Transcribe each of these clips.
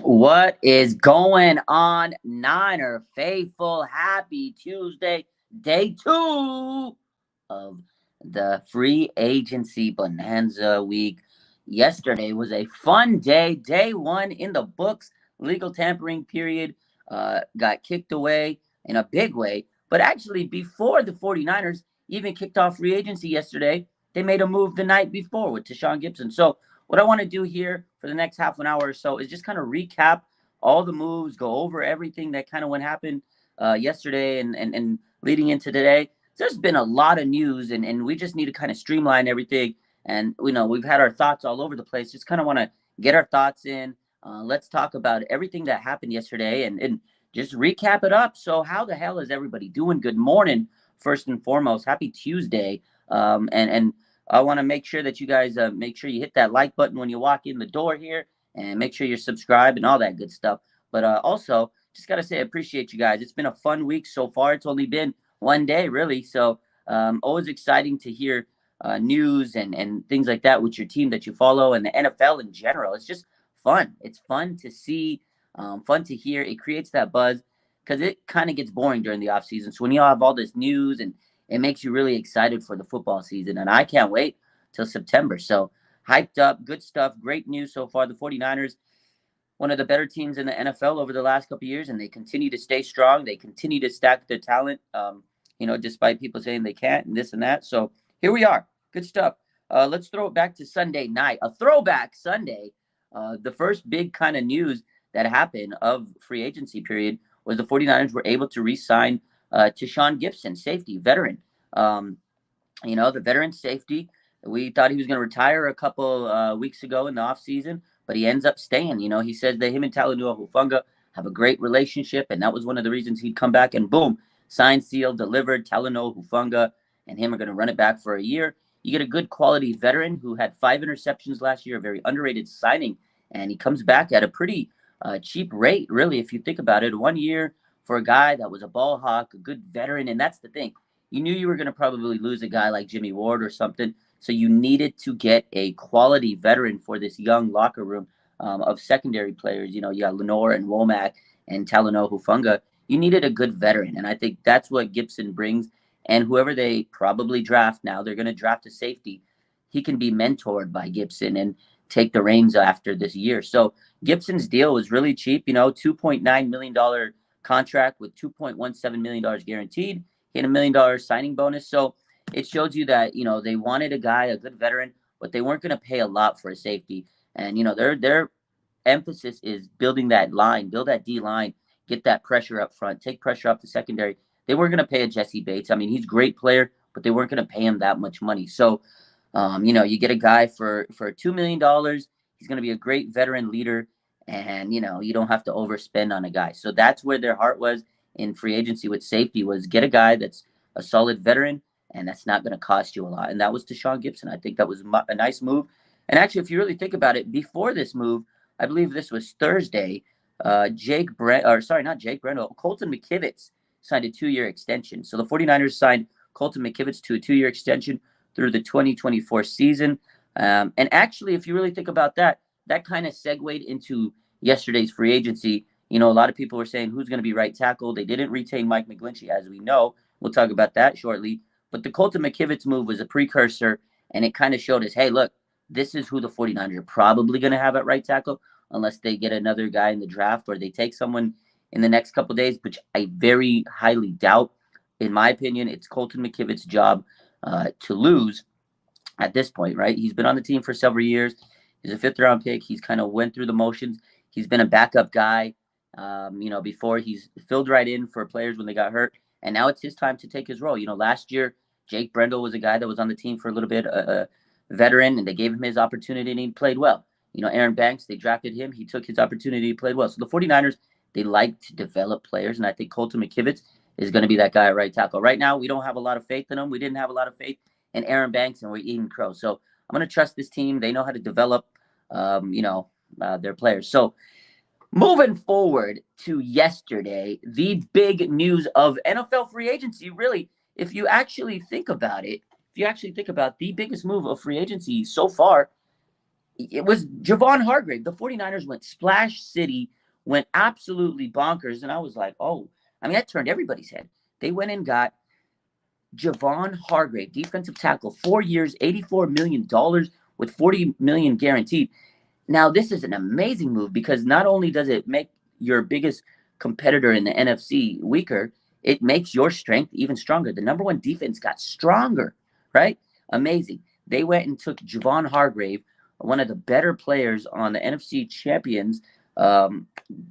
What is going on, Niner faithful? Happy Tuesday, day two of the free agency Bonanza week. Yesterday was a fun day. Day one in the books. Legal tampering period got kicked away in a big way. But actually, before the 49ers even kicked off free agency yesterday, they made a move the night before with Tashawn Gibson. So what I want to do here for the next half an hour or so is just kind of recap all the moves, go over everything that kind of what happened yesterday and leading into today. There's been a lot of news, and we just need to kind of streamline everything. And we've had our thoughts all over the place. Just kind of want to get our thoughts in. Let's talk about everything that happened yesterday and just recap it up. So, how the hell is everybody doing? Good morning, first and foremost. Happy Tuesday. And I want to make sure that you guys make sure you hit that like button when you walk in the door here, and make sure you're subscribed and all that good stuff. But also, just got to say, I appreciate you guys. It's been a fun week so far. It's only been one day, really. So, always exciting to hear news and things like that with your team that you follow and the NFL in general. It's just fun. It's fun to see, fun to hear. It creates that buzz because it kind of gets boring during the off season. So when you have all this news and it makes you really excited for the football season, and I can't wait till September. So hyped up, good stuff, great news so far. The 49ers, one of the better teams in the NFL over the last couple of years, and they continue to stay strong. They continue to stack their talent, despite people saying they can't and this and that. So here we are. Good stuff. Let's throw it back to Sunday night, a throwback Sunday. The first big kind of news that happened of free agency period was the 49ers were able to re-sign Tashawn Gibson, safety, veteran. Um, the veteran safety. We thought he was going to retire a couple weeks ago in the offseason, but he ends up staying. He says that him and Talanoa Hufanga have a great relationship, and that was one of the reasons he'd come back. And boom, signed, sealed, delivered. Talanoa Hufanga and him are going to run it back for a year. You get a good quality veteran who had 5 interceptions last year, a very underrated signing, and he comes back at a pretty cheap rate, really, if you think about it. 1 year for a guy that was a ball hawk, a good veteran, and that's the thing. You knew you were going to probably lose a guy like Jimmy Ward or something. So you needed to get a quality veteran for this young locker room of secondary players. You got Lenore and Womack and Talanoa Hufanga. You needed a good veteran. And I think that's what Gibson brings. And whoever they probably draft now, they're going to draft a safety. He can be mentored by Gibson and take the reins after this year. So Gibson's deal was really cheap, $2.9 million contract with $2.17 million guaranteed. He had $1 million signing bonus. So it shows you that, they wanted a guy, a good veteran, but they weren't going to pay a lot for a safety. And, their emphasis is building that line, build that D line, get that pressure up front, take pressure off the secondary. They weren't going to pay a Jesse Bates. I mean, he's a great player, but they weren't going to pay him that much money. So, you get a guy for $2 million. He's going to be a great veteran leader, and you don't have to overspend on a guy. So that's where their heart was in free agency with safety, was get a guy that's a solid veteran and that's not going to cost you a lot. And that was Deshaun Gibson. I think that was a nice move. And actually, if you really think about it, before this move, I believe this was Thursday. Not Jake Brendel, Colton McKivitz signed a 2-year extension. So the 49ers signed Colton McKivitz to a 2-year extension through the 2024 season. And actually, if you really think about that, that kind of segued into yesterday's free agency. A lot of people were saying who's going to be right tackle. They didn't retain Mike McGlinchey, as we know. We'll talk about that shortly. But the Colton McKivitz move was a precursor, and it kind of showed us, hey, look, this is who the 49ers are probably going to have at right tackle unless they get another guy in the draft or they take someone in the next couple of days, which I very highly doubt. In my opinion, it's Colton McKivitz's job to lose at this point, right? He's been on the team for several years. He's a 5th-round pick. He's kind of went through the motions. He's been a backup guy, before. He's filled right in for players when they got hurt. And now it's his time to take his role. Last year, Jake Brendel was a guy that was on the team for a little bit, a veteran, and they gave him his opportunity, and he played well. Aaron Banks, they drafted him. He took his opportunity, he played well. So the 49ers, they like to develop players, and I think Colton McKivitz is going to be that guy at right tackle. Right now, we don't have a lot of faith in him. We didn't have a lot of faith in Aaron Banks, and we're eating crow. So I'm going to trust this team. They know how to develop, their players. So moving forward to yesterday, the big news of NFL free agency, really, if you actually think about it, the biggest move of free agency so far, It was Javon Hargrave. The 49ers went splash city, went absolutely bonkers. And I was like, oh, I mean, that turned everybody's head. They went and got Javon Hargrave, defensive tackle, 4 years, $84 million with $40 million guaranteed. Now, this is an amazing move because not only does it make your biggest competitor in the NFC weaker, it makes your strength even stronger. The number one defense got stronger, right? Amazing. They went and took Javon Hargrave, one of the better players on the NFC champions, the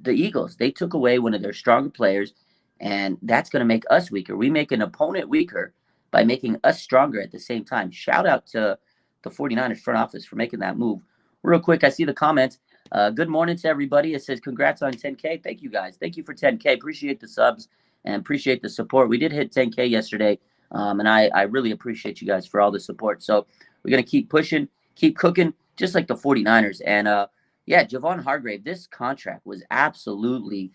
Eagles. They took away one of their stronger players, and that's going to make us weaker. We make an opponent weaker by making us stronger at the same time. Shout out to the 49ers front office for making that move. Real quick, I see the comments. Good morning to everybody. It says, congrats on 10K. Thank you, guys. Thank you for 10K. Appreciate the subs and appreciate the support. We did hit 10K yesterday, and I really appreciate you guys for all the support. So we're going to keep pushing, keep cooking, just like the 49ers. And, yeah, Javon Hargrave, this contract was absolutely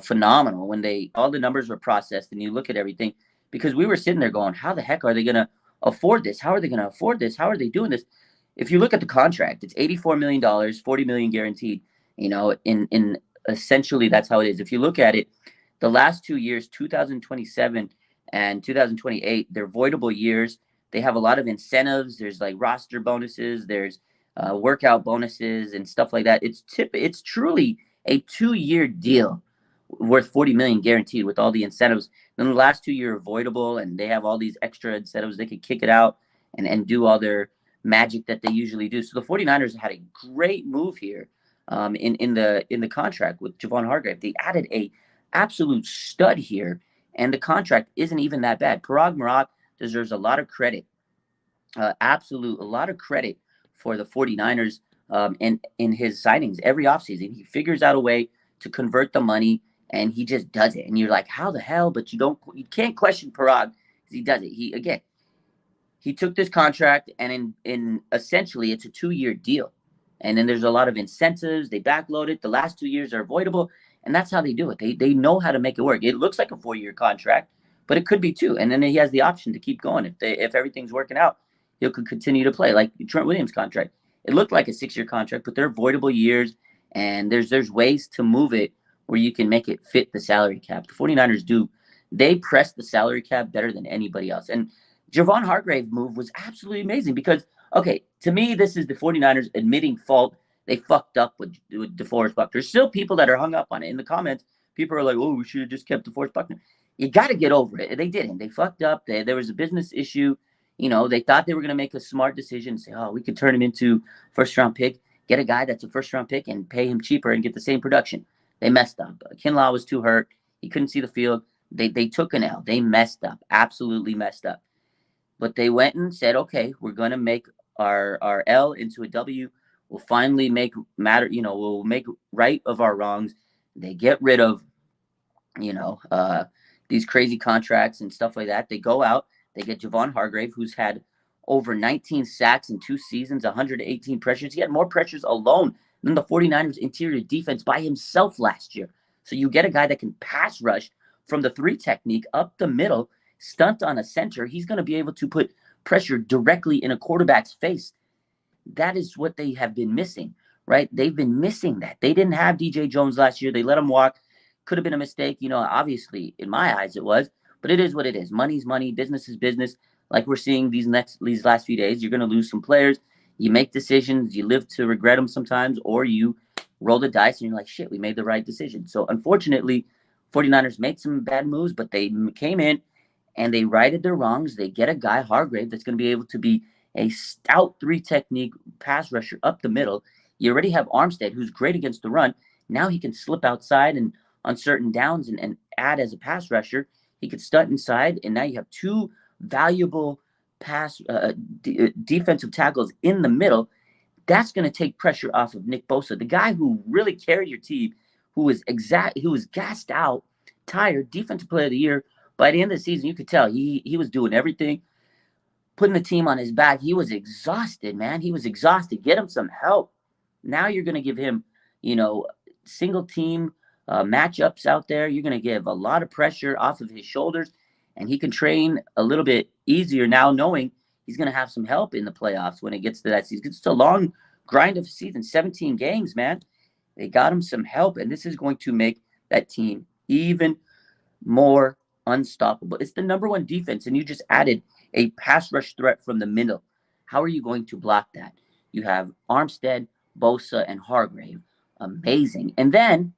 phenomenal when all the numbers were processed and you look at everything, because we were sitting there going, how the heck are they going to afford this? How are they going to afford this? How are they doing this? If you look at the contract, it's $84 million, $40 million guaranteed. In essentially that's how it is. If you look at it, the last 2 years, 2027 and 2028, they're voidable years. They have a lot of incentives. There's like roster bonuses. There's workout bonuses and stuff like that. It's truly a 2-year deal worth 40 million guaranteed with all the incentives. Then the last 2 years are voidable, and they have all these extra incentives. They could kick it out and do all their magic that they usually do. So the 49ers had a great move here in the contract with Javon Hargrave. They added a absolute stud here, and the contract isn't even that bad. Parag Marat deserves a lot of credit, a lot of credit for the 49ers in his signings every offseason. He figures out a way to convert the money, and he just does it. And you're like, how the hell? But you can't question Parag because he does it. He took this contract, and in essentially it's a 2-year deal. And then there's a lot of incentives. They backload it. The last 2 years are avoidable, and that's how they do it. They know how to make it work. It looks like a 4-year contract, but it could be 2. And then he has the option to keep going. If everything's working out, he could continue to play, like Trent Williams' contract. It looked like a 6-year contract, but they're avoidable years, and there's ways to move it where you can make it fit the salary cap. The 49ers do. They press the salary cap better than anybody else. And Javon Hargrave move was absolutely amazing because, okay, to me, this is the 49ers admitting fault. They fucked up with DeForest Buckner. There's still people that are hung up on it. In the comments, people are like, oh, we should have just kept DeForest Buckner. You got to get over it. They didn't. They fucked up. There was a business issue. They thought they were going to make a smart decision and say, oh, we could turn him into first-round pick, get a guy that's a first-round pick and pay him cheaper and get the same production. They messed up. Kinlaw was too hurt. He couldn't see the field. They took an L. They messed up, absolutely messed up. But they went and said, okay, we're going to make our L into a W. We'll finally make we'll make right of our wrongs. They get rid of, these crazy contracts and stuff like that. They go out, they get Javon Hargrave, who's had over 19 sacks in 2 seasons, 118 pressures. He had more pressures alone than the 49ers interior defense by himself last year. So you get a guy that can pass rush from the 3 technique up the middle, stunt on a center. He's going to be able to put pressure directly in a quarterback's face. That is what they have been missing, right? They've been missing that. They didn't have DJ Jones last year. They let him walk. Could have been a mistake. Obviously, in my eyes, it was. But it is what it is. Money's money. Business is business. Like we're seeing these last few days, you're going to lose some players. You make decisions. You live to regret them sometimes, or you roll the dice and you're like, shit, we made the right decision. So, unfortunately, 49ers made some bad moves, but they came in and they righted their wrongs. They get a guy, Hargrave, that's going to be able to be a stout 3 technique pass rusher up the middle. You already have Armstead, who's great against the run. Now he can slip outside and on certain downs and add as a pass rusher. He could stunt inside, and now you have 2 valuable defensive tackles in the middle. That's going to take pressure off of Nick Bosa, the guy who really carried your team, who was gassed out, tired, defensive player of the year. By the end of the season, you could tell he was doing everything, putting the team on his back. He was exhausted, man. He was exhausted. Get him some help. Now you're going to give him, single team matchups out there. You're going to give a lot of pressure off of his shoulders, and he can train a little bit easier now, knowing he's going to have some help in the playoffs when it gets to that season. It's a long grind of the season, 17 games, man. They got him some help, and this is going to make that team even more unstoppable. It's the number one defense, and you just added a pass rush threat from the middle. How are you going to block that? You have Armstead, Bosa, and Hargrave. Amazing. And then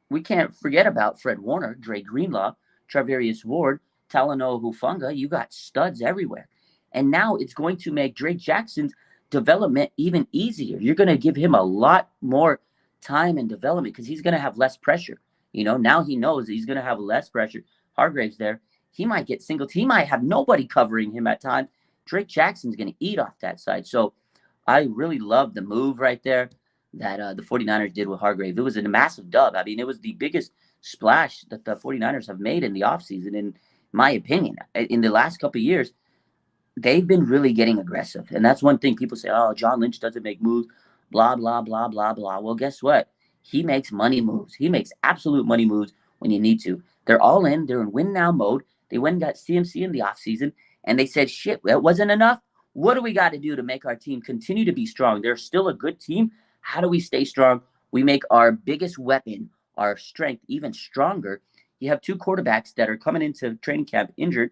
we can't forget about Fred Warner, Dre Greenlaw, Travarius Ward, Talanoa Hufanga. You got studs everywhere. And now it's going to make Drake Jackson's development even easier. You're going to give him a lot more time and development because he's going to have less pressure. Now he knows he's going to have less pressure. Hargrave's there. He might get singled. He might have nobody covering him at times. Drake Jackson's going to eat off that side. So I really love the move right there that the 49ers did with Hargrave. It was a massive dub. I mean, it was the biggest splash that the 49ers have made in the offseason, in my opinion. In the last couple of years, they've been really getting aggressive. And that's one thing people say, oh, John Lynch doesn't make moves, blah, blah, blah, blah, blah. Well, guess what? He makes money moves. He makes absolute money moves when you need to. They're all in. They're in win-now mode. They went and got CMC in the offseason, and they said, shit, that wasn't enough. What do we got to do to make our team continue to be strong? They're still a good team. How do we stay strong? We make our biggest weapon, our strength, even stronger. You have two quarterbacks that are coming into training camp injured.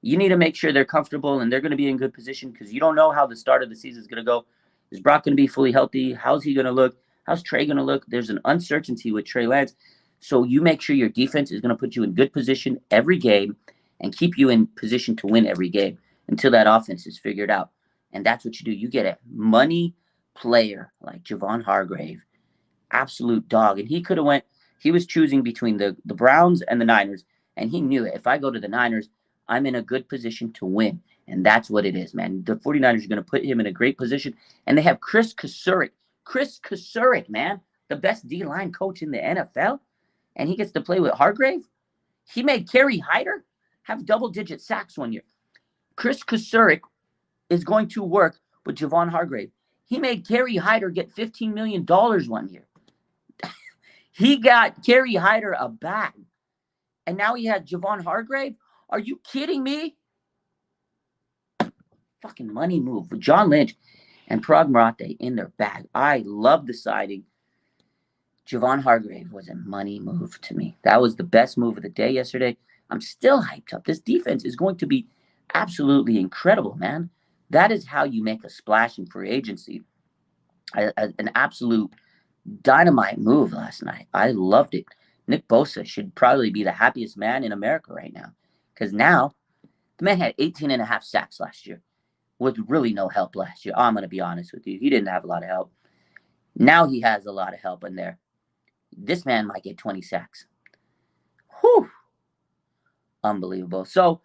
You need to make sure they're comfortable and they're going to be in good position because you don't know how the start of the season is going to go. Is Brock going to be fully healthy? How's he going to look? How's Trey going to look? There's an uncertainty with Trey Lance. So you make sure your defense is going to put you in good position every game and keep you in position to win every game until that offense is figured out. And that's what you do. You get a money player like Javon Hargrave, absolute dog. And he could have went, he was choosing between the Browns and the Niners. And he knew it. If I go to the Niners, I'm in a good position to win. And that's what it is, man. The 49ers are going to put him in a great position. And they have Chris Kasurik. Chris Kasurik, man, the best D-line coach in the NFL. And he gets to play with Hargrave. He made Kerry Hyder have double-digit sacks one year. Chris Kasurik is going to work with Javon Hargrave. He made Kerry Hyder get $15 million one year. He got Kerry Hyder a bag. And now he has Javon Hargrave? Are you kidding me? Fucking money move with John Lynch and Parag Marate in their bag. I love the signing. Javon Hargrave was a money move to me. That was the best move of the day yesterday. I'm still hyped up. This defense is going to be absolutely incredible, man. That is how you make a splash in free agency. An absolute dynamite move last night. I loved it. Nick Bosa should probably be the happiest man in America right now. Because now, the man had 18.5 sacks last year with really no help last year. I'm going to be honest with you. He didn't have a lot of help. Now he has a lot of help in there. This man might get 20 sacks. Whew. Unbelievable. So,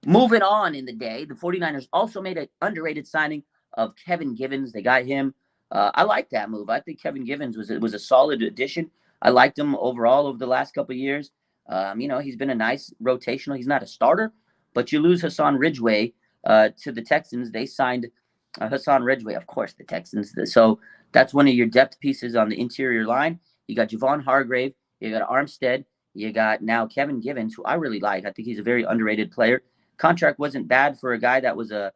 moving on in the day, the 49ers also made an underrated signing of Kevin Givens. They got him. I like that move. I think Kevin Givens was a solid addition. I liked him overall over the last couple of years. He's been a nice rotational. He's not a starter, but you lose Hassan Ridgeway to the Texans. They signed Hassan Ridgeway, of course, the Texans. So that's one of your depth pieces on the interior line. You got Javon Hargrave. You got Armstead. You got now Kevin Givens, who I really like. I think he's a very underrated player. Contract wasn't bad for a guy that was a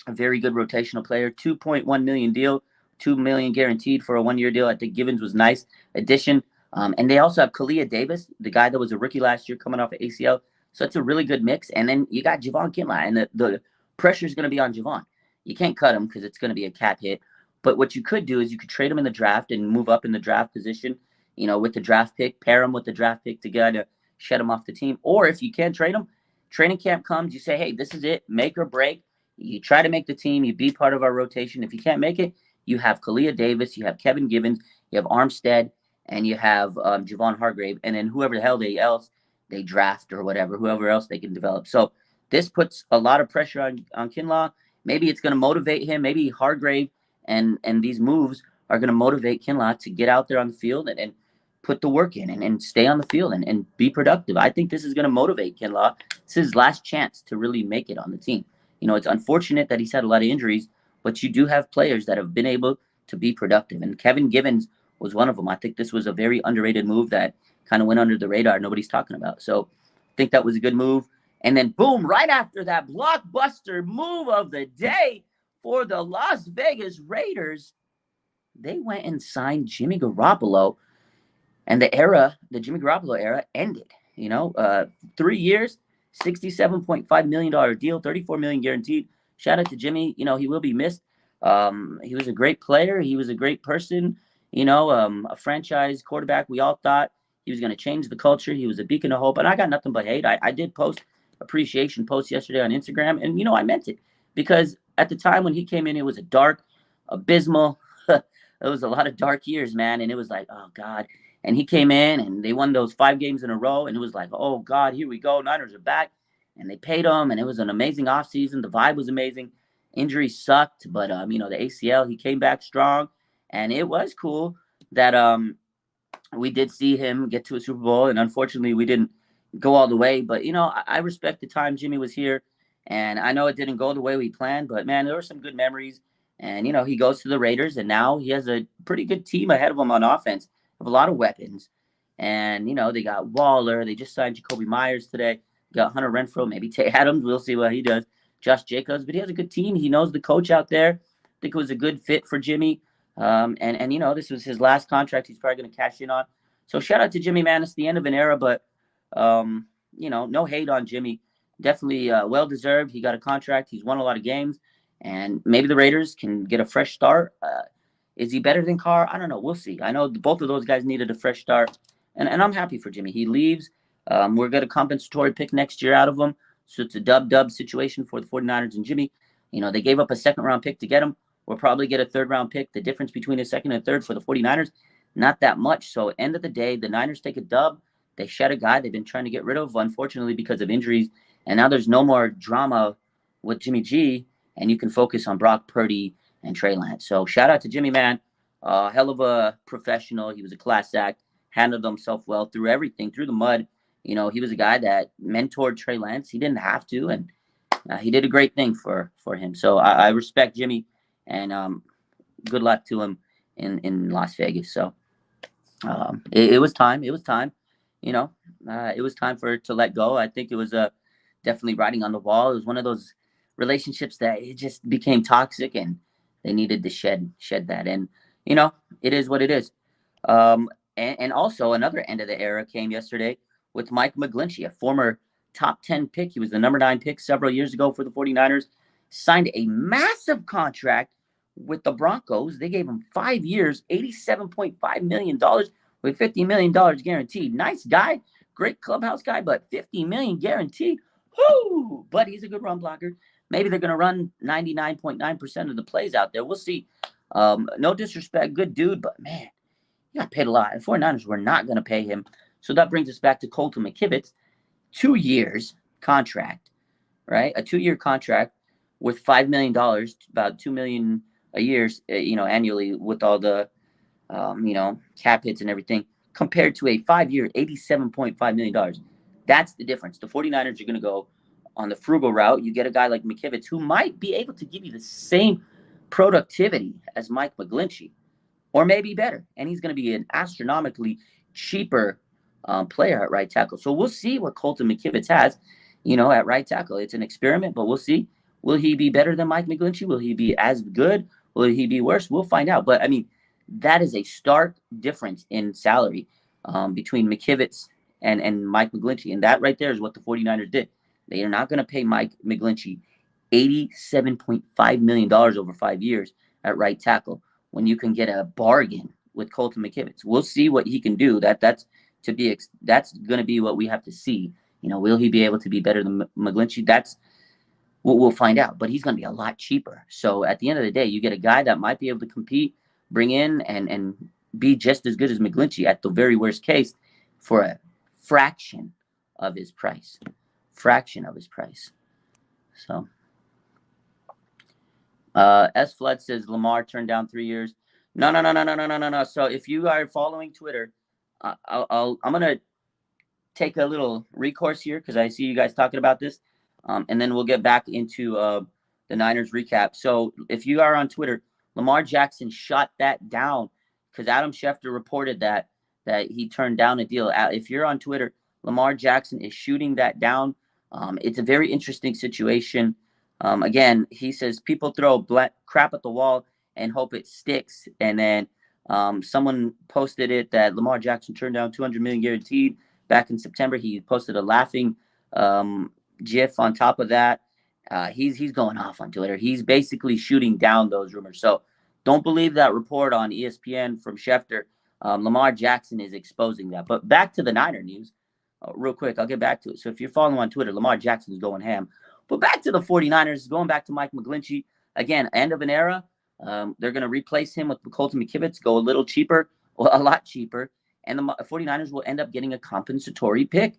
very good rotational player. $2.1 million deal, $2 million guaranteed for a 1-year deal. I think Givens was nice addition. And they also have Kalia Davis, the guy that was a rookie last year coming off of ACL. So it's a really good mix. And then you got Javon Kinlaw, and the pressure is going to be on Javon. You can't cut him because it's going to be a cap hit. But what you could do is you could trade him in the draft and move up in the draft position, with the draft pick, pair him with the draft pick to get to shed him off the team. Or if you can't trade him, training camp comes, you say, hey, this is it, make or break. You try to make the team, you be part of our rotation. If you can't make it, you have Kalia Davis, you have Kevin Givens, you have Armstead, and you have Javon Hargrave, and then whoever the hell they draft or whatever, whoever else they can develop. So this puts a lot of pressure on Kinlaw. Maybe it's going to motivate him. Maybe Hargrave and these moves are going to motivate Kinlaw to get out there on the field and put the work in and stay on the field and be productive. I think this is going to motivate Kinlaw. It's his last chance to really make it on the team. It's unfortunate that he's had a lot of injuries, but you do have players that have been able to be productive. And Kevin Givens was one of them. I think this was a very underrated move that kind of went under the radar. Nobody's talking about. So I think that was a good move. And then boom, right after that blockbuster move of the day, for the Las Vegas Raiders, they went and signed Jimmy Garoppolo, and the Jimmy Garoppolo era ended. 3 years, $67.5 million deal, $34 million guaranteed. Shout out to Jimmy. He will be missed. He was a great player. He was a great person. A franchise quarterback. We all thought he was going to change the culture. He was a beacon of hope, and I got nothing but hate. I did post appreciation post yesterday on Instagram, and I meant it because at the time when he came in, it was a dark, abysmal. It was a lot of dark years, man, and it was like, oh God. And he came in and they won those 5 games in a row. And it was like, oh, God, here we go. Niners are back. And they paid him. And it was an amazing offseason. The vibe was amazing. Injuries sucked. But, the ACL, he came back strong. And it was cool that we did see him get to a Super Bowl. And unfortunately, we didn't go all the way. But, I respect the time Jimmy was here. And I know it didn't go the way we planned. But, man, there were some good memories. And, he goes to the Raiders. And now he has a pretty good team ahead of him on offense. Have a lot of weapons. And, they got Waller. They just signed Jacoby Myers today. Got Hunter Renfrow, maybe Tay Adams. We'll see what he does. Josh Jacobs. But he has a good team. He knows the coach out there. I think it was a good fit for Jimmy. This was his last contract he's probably going to cash in on. So shout out to Jimmy, man. It's the end of an era, but, no hate on Jimmy. Definitely well-deserved. He got a contract. He's won a lot of games. And maybe the Raiders can get a fresh start. Is he better than Carr? I don't know. We'll see. I know both of those guys needed a fresh start, and I'm happy for Jimmy. He leaves. We're going to compensatory pick next year out of him, so it's a dub-dub situation for the 49ers and Jimmy. They gave up a second-round pick to get him. We'll probably get a third-round pick. The difference between a second and third for the 49ers, not that much. So end of the day, the Niners take a dub. They shed a guy they've been trying to get rid of, unfortunately, because of injuries, and now there's no more drama with Jimmy G, and you can focus on Brock Purdy and Trey Lance. So shout out to Jimmy, man. Hell of a professional. He was a class act, handled himself well through everything, through the mud. He was a guy that mentored Trey Lance. He didn't have to, and he did a great thing for him. So I respect Jimmy, and good luck to him in Las Vegas. So it was time. It was time. It was time for it to let go. I think it was definitely writing on the wall. It was one of those relationships that it just became toxic, and they needed to shed that. And, it is what it is. And also another end of the era came yesterday with Mike McGlinchey, a former top 10 pick. He was the number 9 pick several years ago for the 49ers, signed a massive contract with the Broncos. They gave him 5 years, $87.5 million with $50 million guaranteed. Nice guy, great clubhouse guy, but $50 million guaranteed. Whoo! But he's a good run blocker. Maybe they're going to run 99.9% of the plays out there. We'll see. No disrespect, good dude, but man, he got paid a lot. And 49ers were not going to pay him. So that brings us back to Colton McKivitz. 2 years contract, right? A 2-year contract with $5 million, about $2 million a year, annually with all the, cap hits and everything, compared to a 5-year, $87.5 million. That's the difference. The 49ers are going to go on the frugal route. You get a guy like McKivitz who might be able to give you the same productivity as Mike McGlinchey, or maybe better. And he's going to be an astronomically cheaper player at right tackle. So we'll see what Colton McKivitz has, at right tackle. It's an experiment, but we'll see. Will he be better than Mike McGlinchey? Will he be as good? Will he be worse? We'll find out. But, that is a stark difference in salary between McKivitz and Mike McGlinchey. And that right there is what the 49ers did. They are not going to pay Mike McGlinchey $87.5 million over 5 years at right tackle when you can get a bargain with Colton McKivitz. We'll see what he can do. That's going to be what we have to see. Will he be able to be better than McGlinchey? That's what we'll find out. But he's going to be a lot cheaper. So at the end of the day, you get a guy that might be able to compete, bring in, and be just as good as McGlinchey at the very worst case for a fraction of his price. So S Flood says Lamar turned down 3 years. No. So if you are following Twitter, I'm gonna take a little recourse here because I see you guys talking about this, and then we'll get back into the Niners recap. So if you are on Twitter, Lamar Jackson shot that down because Adam Schefter reported that he turned down a deal. If you're on Twitter, Lamar Jackson is shooting that down. It's a very interesting situation. Again, he says people throw crap at the wall and hope it sticks. And then someone posted it that Lamar Jackson turned down 200 million guaranteed back in September. He posted a laughing GIF on top of that. He's going off on Twitter. He's basically shooting down those rumors. So don't believe that report on ESPN from Schefter. Lamar Jackson is exposing that. But back to the Niner news. Real quick, I'll get back to it. So if you're following on Twitter, Lamar Jackson's going ham. But back to the 49ers, going back to Mike McGlinchey. Again, end of an era. They're going to replace him with Colton McKivitz, go a little cheaper, well, a lot cheaper. And the 49ers will end up getting a compensatory pick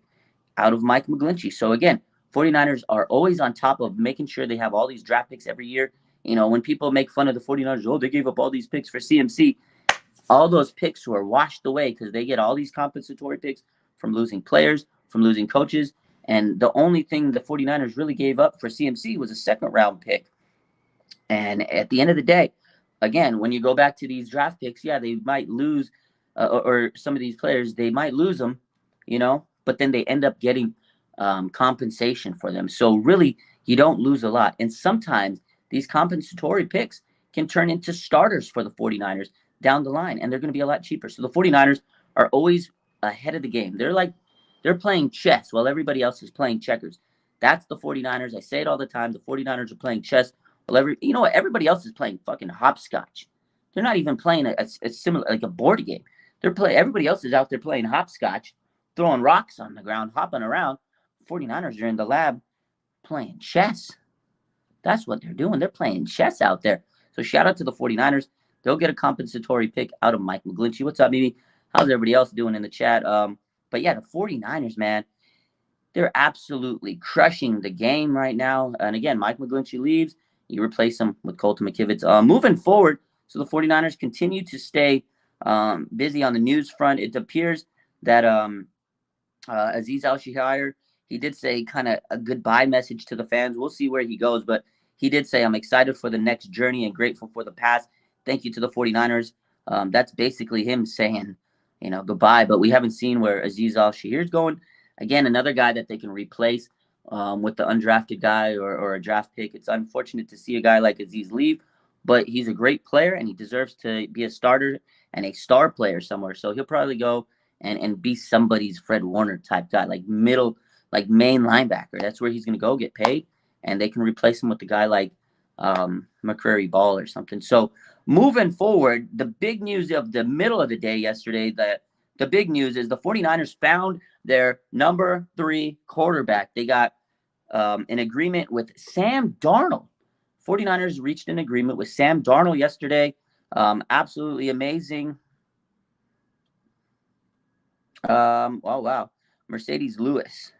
out of Mike McGlinchey. So again, 49ers are always on top of making sure they have all these draft picks every year. You know, when people make fun of the 49ers, oh, they gave up all these picks for CMC. All those picks were washed away because they get all these compensatory picks from losing players, from losing coaches. And the only thing the 49ers really gave up for CMC was a second-round pick. And at the end of the day, again, when you go back to these draft picks, yeah, they might lose, or some of these players, they might lose them, you know, but then they end up getting compensation for them. So really, you don't lose a lot. And sometimes these compensatory picks can turn into starters for the 49ers down the line, and they're going to be a lot cheaper. So the 49ers are always ahead of the game. They're playing chess while everybody else is playing checkers. That's the 49ers. I say it all the time. The 49ers are playing chess while you know what? Everybody else is playing fucking hopscotch. They're not even playing a similar, like a board game. Everybody else is out there playing hopscotch, throwing rocks on the ground, hopping around. 49ers are in the lab playing chess. That's what they're doing. They're playing chess out there. So shout out to the 49ers. They'll get a compensatory pick out of Mike McGlinchey. What's up, Mimi? How's everybody else doing in the chat? But yeah, the 49ers, man, they're absolutely crushing the game right now. And again, Mike McGlinchey leaves. You replace him with Colton McKivitz. Moving forward, so the 49ers continue to stay busy on the news front. It appears that Azeez Al-Shaair, he did say kind of a goodbye message to the fans. We'll see where he goes, but he did say, I'm excited for the next journey and grateful for the past. Thank you to the 49ers. That's basically him saying, you know, goodbye, but we haven't seen where Azeez Al-Shaair is going. Again, another guy that they can replace with the undrafted guy or a draft pick. It's unfortunate to see a guy like Azeez leave, but he's a great player and he deserves to be a starter and a star player somewhere. So he'll probably go and be somebody's Fred Warner type guy, like main linebacker. That's where he's going to go get paid, and they can replace him with a guy like McCrary Ball or something. So moving forward, the big news of the middle of the day yesterday, the big news is the 49ers found their number 3 quarterback. They got an agreement with Sam Darnold. 49ers reached an agreement with Sam Darnold yesterday. Absolutely amazing. Oh, wow. Mercedes Lewis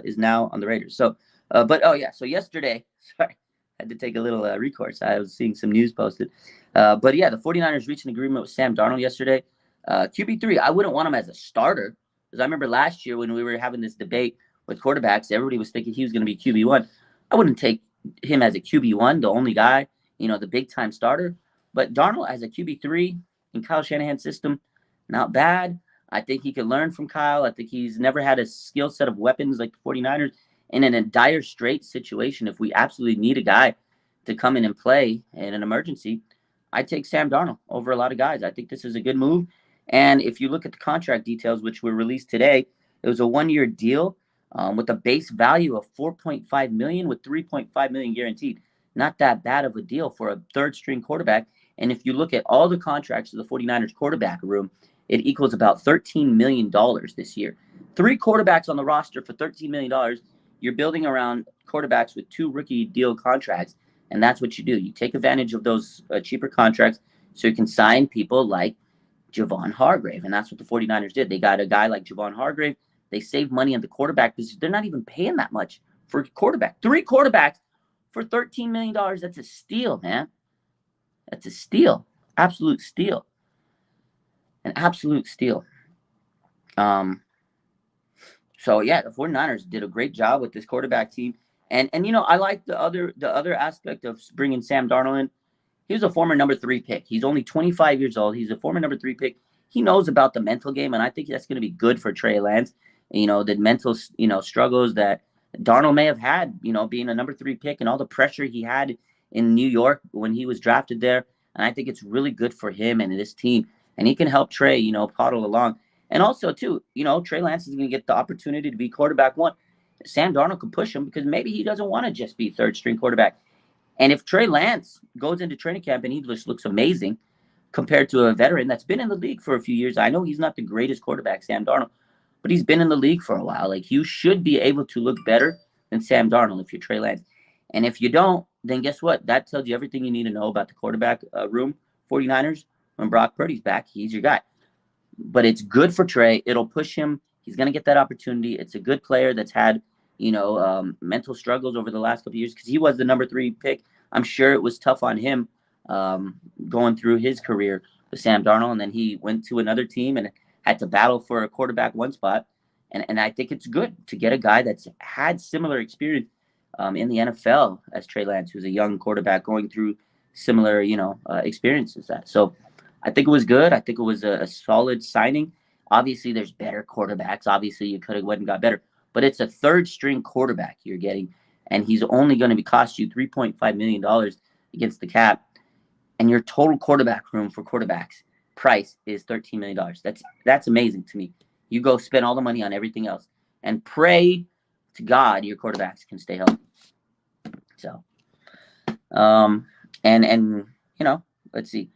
is now on the Raiders. So, so yesterday, sorry, I had to take a little recourse. I was seeing some news posted. But yeah, the 49ers reached an agreement with Sam Darnold yesterday. QB3, I wouldn't want him as a starter because I remember last year when we were having this debate with quarterbacks, everybody was thinking he was going to be QB1. I wouldn't take him as a QB1, the only guy, you know, the big-time starter. But Darnold as a QB3 in Kyle Shanahan's system, not bad. I think he can learn from Kyle. I think he's never had a skill set of weapons like the 49ers. And in a dire straight situation, if we absolutely need a guy to come in and play in an emergency, I'd take Sam Darnold over a lot of guys. I think this is a good move. And if you look at the contract details, which were released today, it was a 1-year deal with a base value of $4.5 million with $3.5 million guaranteed. Not that bad of a deal for a third-string quarterback. And if you look at all the contracts of the 49ers quarterback room, it equals about $13 million this year. 3 quarterbacks on the roster for $13 million. You're building around quarterbacks with 2 rookie deal contracts, and that's what you do. You take advantage of those cheaper contracts so you can sign people like Javon Hargrave, and that's what the 49ers did. They got a guy like Javon Hargrave. They saved money on the quarterback because they're not even paying that much for a quarterback. 3 quarterbacks for $13 million. That's a steal, man. That's a steal. Absolute steal. An absolute steal. So yeah, the 49ers did a great job with this quarterback team. And you know, I like the other aspect of bringing Sam Darnold in. He was a former number 3 pick. He's only 25 years old. He's a former number 3 pick. He knows about the mental game, and I think that's going to be good for Trey Lance. You know, the mental, struggles that Darnold may have had, being a number 3 pick and all the pressure he had in New York when he was drafted there. And I think it's really good for him and this team. And he can help Trey, paddle along. And also, too, Trey Lance is going to get the opportunity to be quarterback 1. Sam Darnold could push him because maybe he doesn't want to just be third string quarterback. And if Trey Lance goes into training camp and he just looks amazing compared to a veteran that's been in the league for a few years, I know he's not the greatest quarterback, Sam Darnold, but he's been in the league for a while. Like, you should be able to look better than Sam Darnold if you're Trey Lance. And if you don't, then guess what? That tells you everything you need to know about the quarterback room. 49ers, when Brock Purdy's back, he's your guy. But it's good for Trey. It'll push him. He's going to get that opportunity. It's a good player that's had, mental struggles over the last couple of years because he was the number 3 pick. I'm sure it was tough on him going through his career with Sam Darnold. And then he went to another team and had to battle for a quarterback 1 spot. And I think it's good to get a guy that's had similar experience in the NFL as Trey Lance, who's a young quarterback going through similar, experiences. So I think it was good. I think it was a solid signing. Obviously, there's better quarterbacks. Obviously, you could have went and got better. But it's a third string quarterback you're getting, and he's only going to cost you $3.5 million against the cap. And your total quarterback room for quarterbacks price is $13 million. That's amazing to me. You go spend all the money on everything else and pray to God your quarterbacks can stay healthy. So, let's see.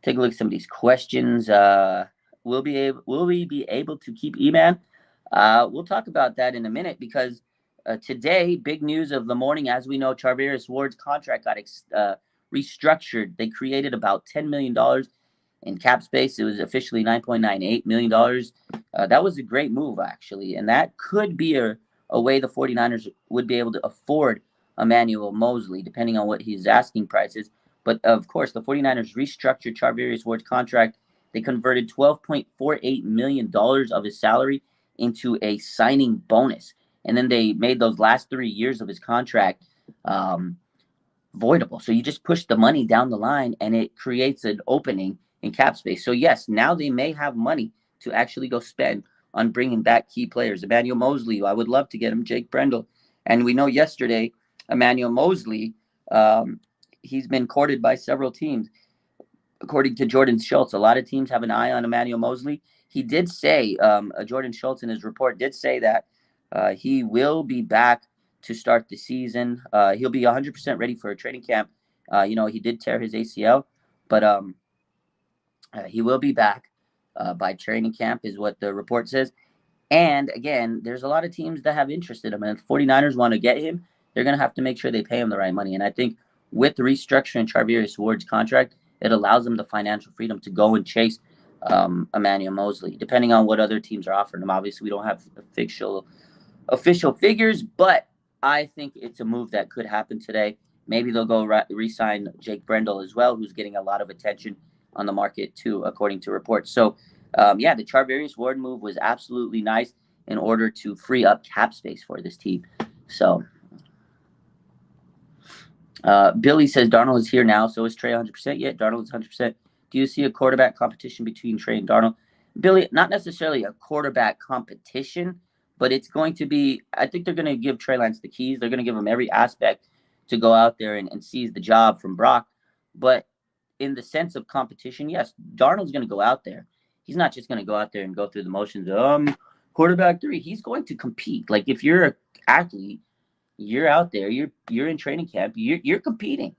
Take a look at some of these questions. Will we be able to keep E-Man? We'll talk about that in a minute because today, big news of the morning, as we know, Charvarius Ward's contract got restructured. They created about $10 million in cap space. It was officially $9.98 million. That was a great move, actually. And that could be a way the 49ers would be able to afford Emmanuel Moseley, depending on what his asking price is. But, of course, the 49ers restructured Charvarius Ward's contract. They converted $12.48 million of his salary into a signing bonus. And then they made those last 3 years of his contract voidable. So you just push the money down the line, and it creates an opening in cap space. So, yes, now they may have money to actually go spend on bringing back key players. Emmanuel Moseley, I would love to get him. Jake Brendel. And we know yesterday, Emmanuel Moseley, he's been courted by several teams. According to Jordan Schultz, a lot of teams have an eye on Emmanuel Moseley. He did say, Jordan Schultz in his report did say that he will be back to start the season. He'll be 100% ready for a training camp. He did tear his ACL, but he will be back by training camp is what the report says. And again, there's a lot of teams that have interest in him. And if 49ers want to get him, they're going to have to make sure they pay him the right money. And I think with the restructuring Charvarius Ward's contract, it allows them the financial freedom to go and chase Emmanuel Moseley, depending on what other teams are offering him. Obviously, we don't have official figures, but I think it's a move that could happen today. Maybe they'll go re-sign Jake Brendel as well, who's getting a lot of attention on the market too, according to reports. So, the Charvarius Ward move was absolutely nice in order to free up cap space for this team. So, Billy says Darnold is here now, so is Trey 100% yet? Darnold is 100%. Do you see a quarterback competition between Trey and Darnold? Billy, not necessarily a quarterback competition, but it's going to be, I think they're going to give Trey Lance the keys. They're going to give him every aspect to go out there and seize the job from Brock. But in the sense of competition, yes, Darnold's going to go out there. He's not just going to go out there and go through the motions. Quarterback 3. He's going to compete. Like, if you're an athlete, you're out there, you're in training camp, you're competing.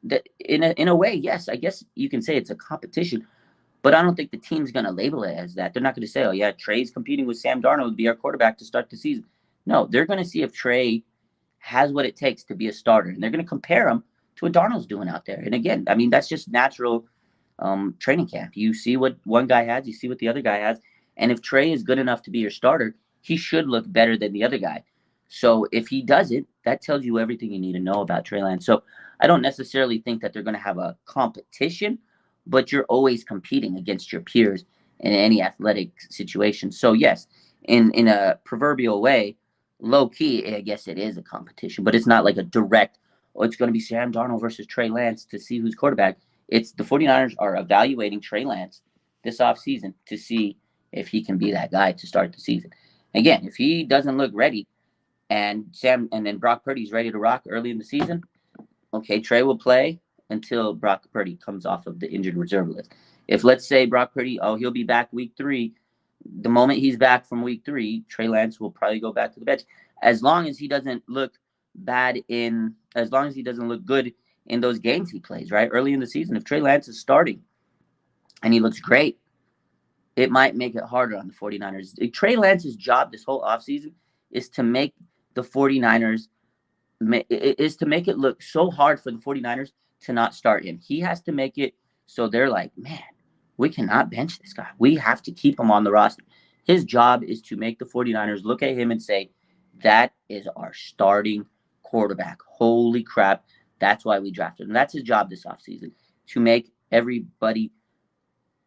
That in a way, yes, I guess you can say it's a competition, but I don't think the team's going to label it as that. They're not going to say, oh yeah, Trey's competing with Sam Darnold to be our quarterback to start the season. No, they're going to see if Trey has what it takes to be a starter, and they're going to compare him to what Darnold's doing out there. And again, I mean, that's just natural training camp. You see what one guy has, you see what the other guy has, and if Trey is good enough to be your starter, he should look better than the other guy. So if he doesn't, that tells you everything you need to know about Trey Lance. So I don't necessarily think that they're going to have a competition, but you're always competing against your peers in any athletic situation. So yes, in a proverbial way, low key, I guess it is a competition, but it's not like a direct, it's going to be Sam Darnold versus Trey Lance to see who's quarterback. It's the 49ers are evaluating Trey Lance this offseason to see if he can be that guy to start the season. Again, if he doesn't look ready, and then Brock Purdy's ready to rock early in the season, okay, Trey will play until Brock Purdy comes off of the injured reserve list. If let's say Brock Purdy, he'll be back week 3. The moment he's back from week 3, Trey Lance will probably go back to the bench. As long as he doesn't look as long as he doesn't look good in those games he plays, right? Early in the season, if Trey Lance is starting and he looks great, it might make it harder on the 49ers. Trey Lance's job this whole offseason is to make the 49ers is to make it look so hard for the 49ers to not start him. He has to make it so they're like, man, we cannot bench this guy. We have to keep him on the roster. His job is to make the 49ers look at him and say, that is our starting quarterback. Holy crap. That's why we drafted him. That's his job this offseason, to make everybody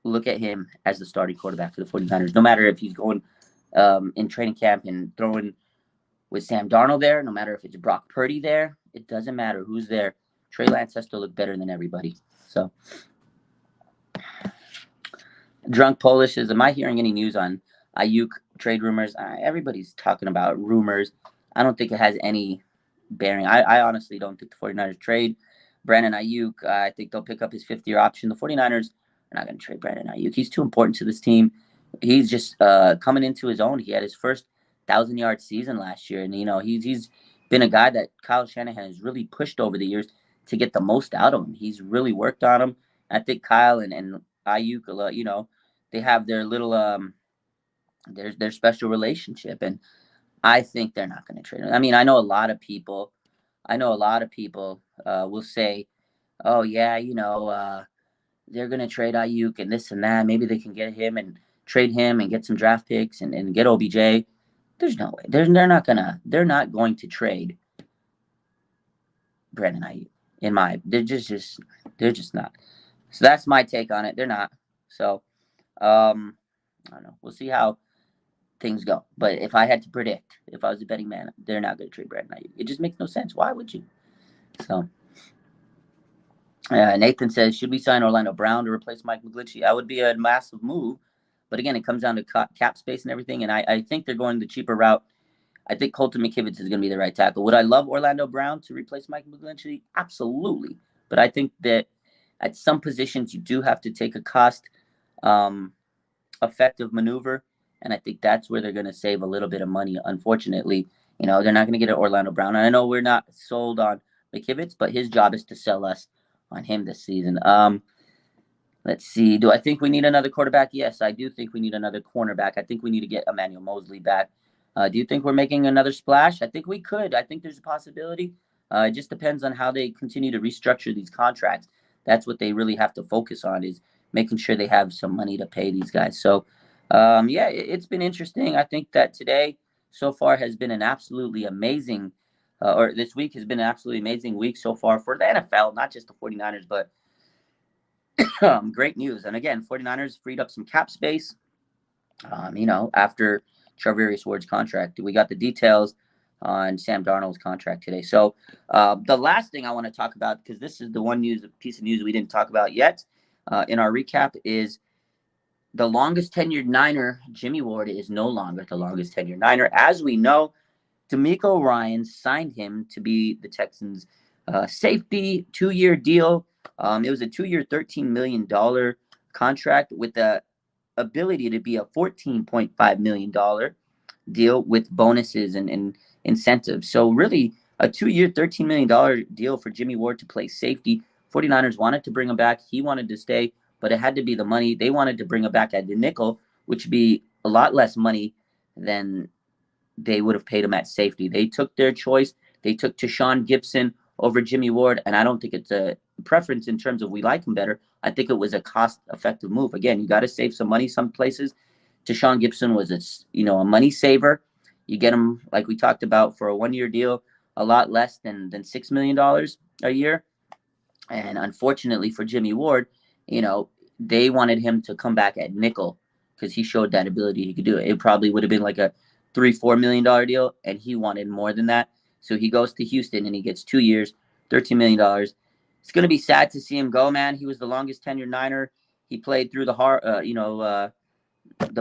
look at him as the starting quarterback for the 49ers, no matter if he's going in training camp and throwing with Sam Darnold there, no matter if it's Brock Purdy there, it doesn't matter who's there. Trey Lance has to look better than everybody. So, Drunk Polish says, am I hearing any news on Ayuk trade rumors? Everybody's talking about rumors. I don't think it has any bearing. I honestly don't think the 49ers trade Brandon Ayuk. I think they'll pick up his 5th-year option. The 49ers are not going to trade Brandon Ayuk. He's too important to this team. He's just coming into his own. He had his first 1,000-yard season last year, and he's been a guy that Kyle Shanahan has really pushed over the years to get the most out of him. He's really worked on him. I think Kyle and Ayuk, they have their little their special relationship, and I think they're not going to trade him. I mean, I know a lot of people will say, oh yeah, they're going to trade Ayuk and this and that. Maybe they can get him and trade him and get some draft picks and get OBJ. There's no way. They're not going to trade Brandon Ayuk. They're just not. So that's my take on it. They're not. So I don't know. We'll see how things go. But if I had to predict, if I was a betting man, they're not going to trade Brandon Ayuk. It just makes no sense. Why would you? So Nathan says, should we sign Orlando Brown to replace Mike McGlinchey? That would be a massive move. But again, it comes down to cap space and everything. And I think they're going the cheaper route. I think Colton McKivitz is going to be the right tackle. Would I love Orlando Brown to replace Mike McGlinchey? Absolutely. But I think that at some positions, you do have to take a cost effective maneuver. And I think that's where they're going to save a little bit of money. Unfortunately, they're not going to get an Orlando Brown. And I know we're not sold on McKivitz, but his job is to sell us on him this season. Let's see. Do I think we need another quarterback? Yes, I do think we need another cornerback. I think we need to get Emmanuel Mosley back. Do you think we're making another splash? I think we could. I think there's a possibility. It just depends on how they continue to restructure these contracts. That's what they really have to focus on, is making sure they have some money to pay these guys. So, it's been interesting. I think that today so far has been an absolutely amazing, or this week has been an absolutely amazing week so far for the NFL, not just the 49ers, but great news. And again, 49ers freed up some cap space, after Charvarius Ward's contract. We got the details on Sam Darnold's contract today. So the last thing I want to talk about, because this is the one piece of news we didn't talk about yet in our recap, is the longest tenured Niner, Jimmy Ward, is no longer the longest tenured Niner. As we know, DeMeco Ryans signed him to be the Texans' safety 2-year deal. It was a 2-year, $13 million contract with the ability to be a $14.5 million deal with bonuses and incentives. So really a 2-year, $13 million deal for Jimmy Ward to play safety. 49ers wanted to bring him back. He wanted to stay, but it had to be the money. They wanted to bring him back at the nickel, which would be a lot less money than they would have paid him at safety. They took their choice. They took Tashawn Gibson over Jimmy Ward, and I don't think it's a preference in terms of we like him better. I think it was a cost-effective move. Again, you got to save some money some places. Tashawn Gibson was a money saver. You get him, like we talked about, for a 1-year deal, a lot less than $6 million a year. And unfortunately for Jimmy Ward, they wanted him to come back at nickel because he showed that ability. He could do it. It probably would have been like a $3-4 million deal, and he wanted more than that. So he goes to Houston and he gets 2 years, $13 million. It's going to be sad to see him go, man. He was the longest tenured Niner. He played through the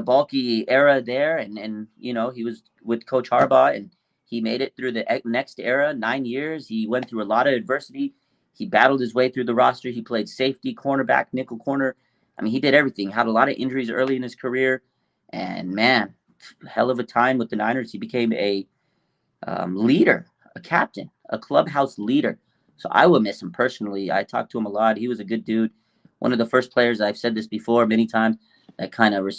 bulky era there, and he was with Coach Harbaugh, and He made it through the next era, 9 years. He went through a lot of adversity. He battled his way through the roster. He played safety, cornerback, nickel corner. I mean, he did everything. Had a lot of injuries early in his career. And man, hell of a time with the Niners. He became a leader, a captain, a clubhouse leader. So I will miss him personally. I talked to him a lot. He was a good dude. One of the first players, I've said this before many times, that kind of,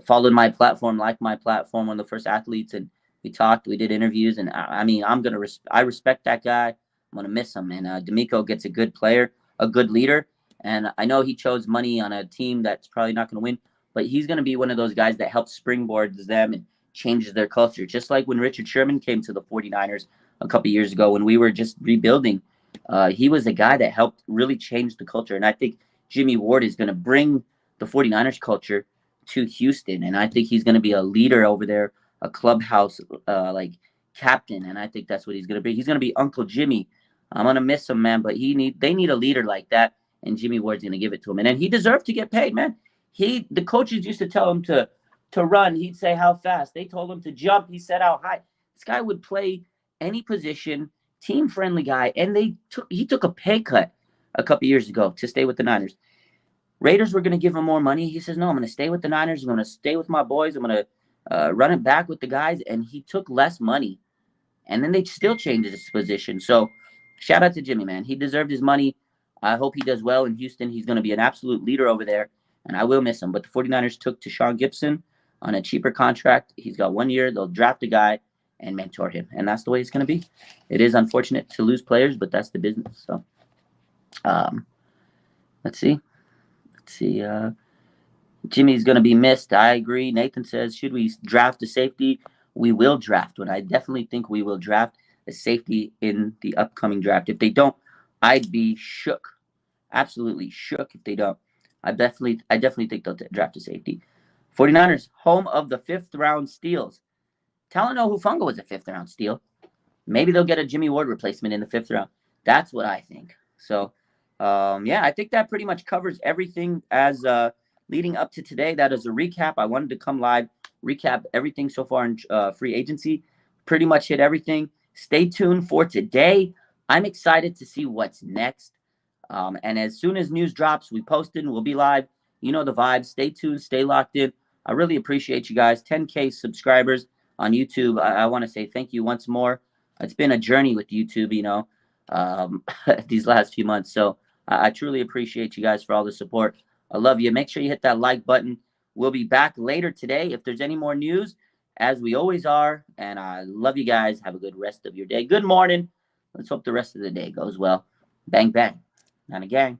followed my platform, liked my platform, one of the first athletes. And we talked, we did interviews. And I mean, I respect that guy. I'm going to miss him. And D'Amico gets a good player, a good leader. And I know he chose money on a team that's probably not going to win, but he's going to be one of those guys that helps springboards them and changes their culture. Just like when Richard Sherman came to the 49ers a couple years ago when we were just rebuilding, he was a guy that helped really change the culture. And I think Jimmy Ward is going to bring the 49ers culture to Houston. And I think he's going to be a leader over there, a clubhouse like captain. And I think that's what he's going to be. He's going to be Uncle Jimmy. I'm going to miss him, man, but they need a leader like that. And Jimmy Ward's going to give it to him. And he deserved to get paid, man. The coaches used to tell him to run. He'd say how fast. They told him to jump. He said how high. This guy would play any position, team-friendly guy. And he took a pay cut a couple years ago to stay with the Niners. Raiders were going to give him more money. He says, no, I'm going to stay with the Niners. I'm going to stay with my boys. I'm going to run it back with the guys. And he took less money. And then they still changed his position. So shout out to Jimmy, man. He deserved his money. I hope he does well in Houston. He's going to be an absolute leader over there. And I will miss him. But the 49ers took Deshaun Gibson on a cheaper contract. He's got 1 year. They'll draft a guy and mentor him. And that's the way it's going to be. It is unfortunate to lose players, but that's the business. So let's see. Jimmy's going to be missed. I agree. Nathan says, should we draft a safety? We will draft one. I definitely think we will draft a safety in the upcoming draft. If they don't, I'd be shook. Absolutely shook if they don't. I definitely think they'll draft a safety. 49ers, home of the 5th round steals. Talanoa Hufanga was a 5th round steal. Maybe they'll get a Jimmy Ward replacement in the 5th round. That's what I think. So, I think that pretty much covers everything as leading up to today. That is a recap. I wanted to come live, recap everything so far in free agency. Pretty much hit everything. Stay tuned for today. I'm excited to see what's next. And as soon as news drops, we post it and we'll be live. You know the vibes. Stay tuned. Stay locked in. I really appreciate you guys. 10K subscribers on YouTube. I want to say thank you once more. It's been a journey with YouTube, these last few months. So I truly appreciate you guys for all the support. I love you. Make sure you hit that like button. We'll be back later today if there's any more news, as we always are. And I love you guys. Have a good rest of your day. Good morning. Let's hope the rest of the day goes well. Bang, bang. Not a gang.